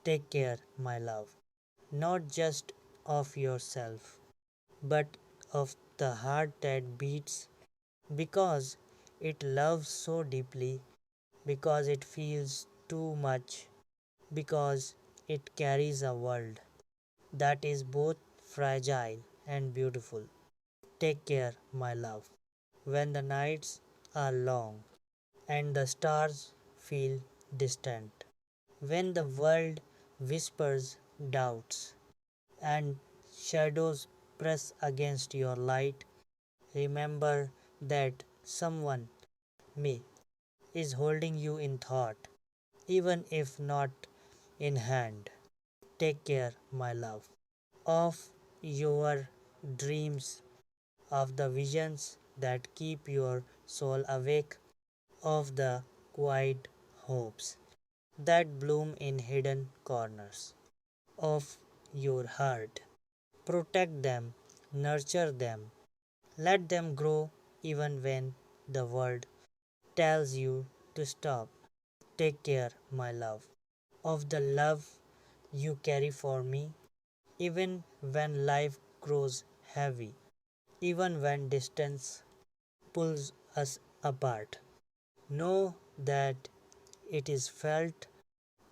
Take care, my love, not just of yourself, but of the heart that beats because it loves so deeply, because it feels too much, because it carries a world that is both fragile and beautiful. Take care, my love, when the nights are long and the stars feel distant, when the world whispers doubts and shadows press against your light, remember that someone, me, is holding you in thought, even if not in hand. Take care, my love, of your dreams, of the visions that keep your soul awake, of the quiet hopes that bloom in hidden corners of your heart. Protect them, nurture them, let them grow even when the world tells you to stop. Take care, my love, of the love you carry for me, even when life grows heavy, even when distance pulls us apart. Know that it is felt,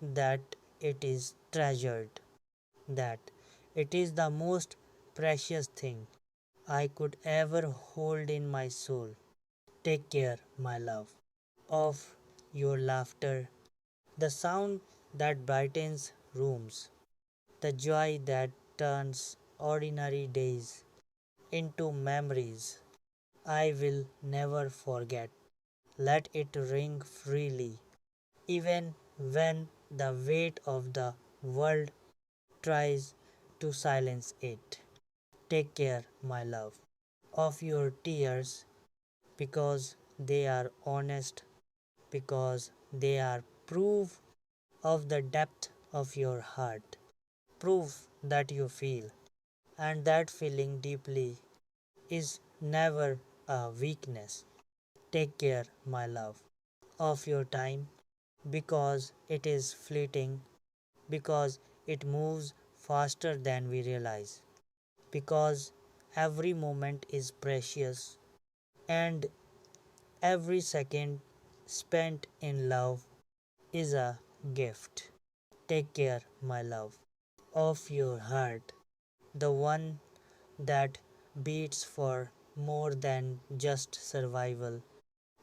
that it is treasured, that it is the most precious thing I could ever hold in my soul. Take care, my love, of your laughter, the sound that brightens rooms, the joy that turns ordinary days into memories I will never forget. Let it ring freely, even when the weight of the world tries to silence it. Take care, my love, of your tears because they are honest, because they are proof of the depth of your heart, proof that you feel, and that feeling deeply is never a weakness. Take care, my love, of your time because it is fleeting, because it moves faster than we realize, because every moment is precious and every second spent in love is a gift. Take care, my love, of your heart, the one that beats for more than just survival,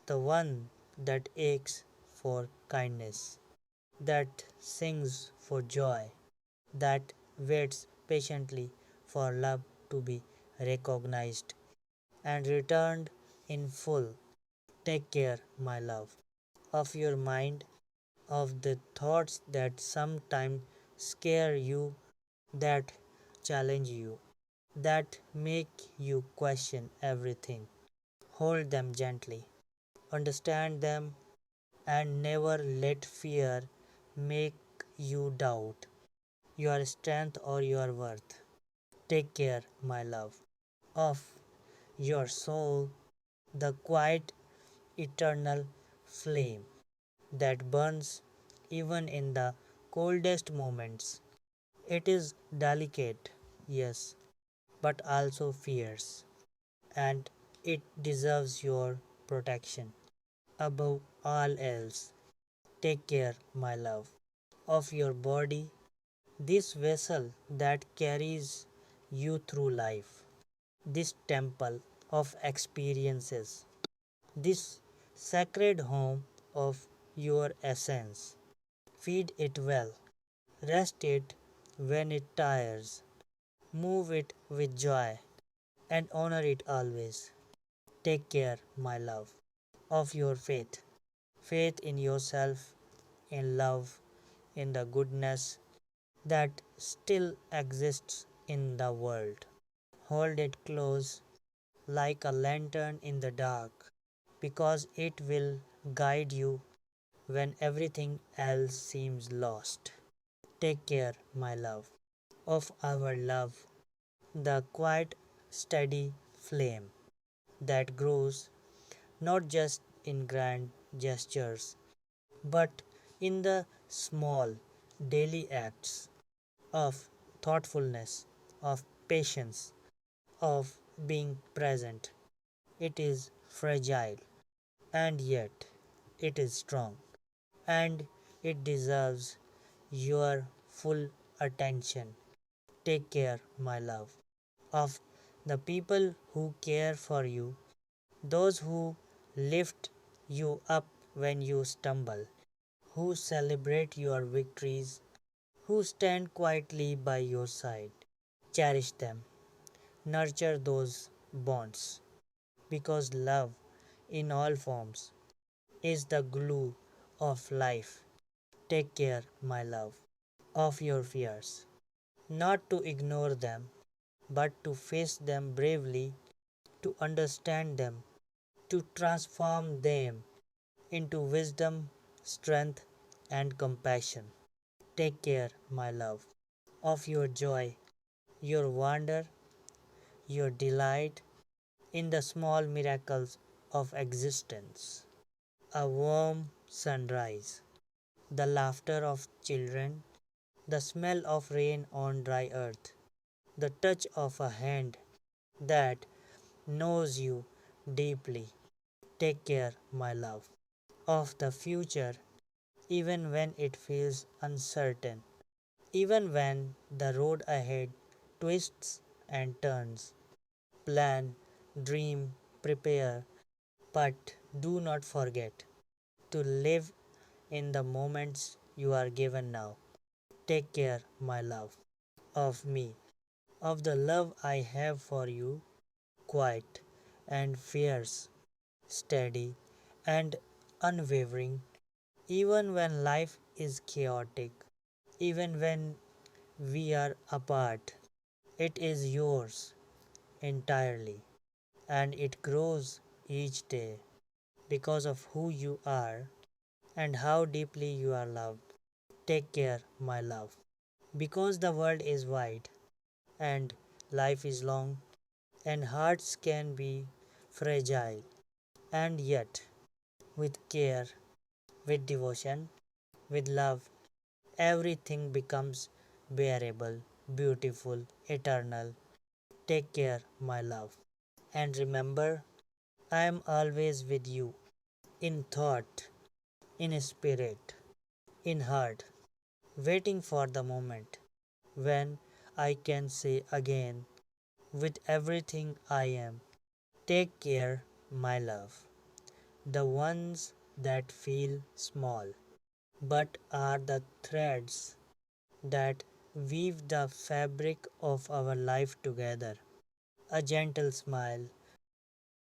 the one that aches for kindness, that sings for joy, that waits patiently for love to be recognized and returned in full. Take care, my love, of your mind, of the thoughts that sometimes scare you, that challenge you, that make you question everything. Hold them gently, understand them, and never let fear make you doubt your strength or your worth. Take care, my love, of your soul, the quiet, eternal flame that burns even in the coldest moments. It is delicate, yes, but also fierce, and it deserves your protection. Above all else, take care, my love, of your body, this vessel that carries you through life, this temple of experiences, this sacred home of your essence. Feed it well, rest it when it tires, move it with joy, and honor it always. Take care, my love, of your faith. Faith in yourself, in love, in the goodness that still exists in the world. Hold it close like a lantern in the dark because it will guide you when everything else seems lost. Take care, my love, of our love, the quiet, steady flame that grows not just in grand gestures but in the small, daily acts of thoughtfulness, of patience, of being present. It is fragile and yet it is strong and it deserves your full attention. Take care, my love, of the people who care for you, those who lift you up when you stumble, who celebrate your victories, who stand quietly by your side. Cherish them, nurture those bonds, because love in all forms is the glue of life. Take care, my love, of your fears, not to ignore them, but to face them bravely, to understand them, to transform them into wisdom, strength, and compassion. Take care, my love, of your joy, your wonder, your delight in the small miracles of existence. A warm sunrise, the laughter of children, the smell of rain on dry earth, the touch of a hand that knows you deeply. Take care, my love, of the future, even when it feels uncertain, even when the road ahead twists and turns. Plan, dream, prepare, but do not forget to live in the moments you are given now. Take care, my love, of me, of the love I have for you, quiet and fierce, steady and unwavering, even when life is chaotic, even when we are apart. It is yours entirely, and it grows each day because of who you are and how deeply you are loved. Take care, my love, because the world is wide and life is long and hearts can be fragile, and yet, with care, with devotion, with love, everything becomes bearable, beautiful, eternal. Take care, my love, and remember, I am always with you in thought, in spirit, in heart, waiting for the moment when I can say again, with everything I am, take care, my love. The ones that feel small, but are the threads that weave the fabric of our life together. A gentle smile,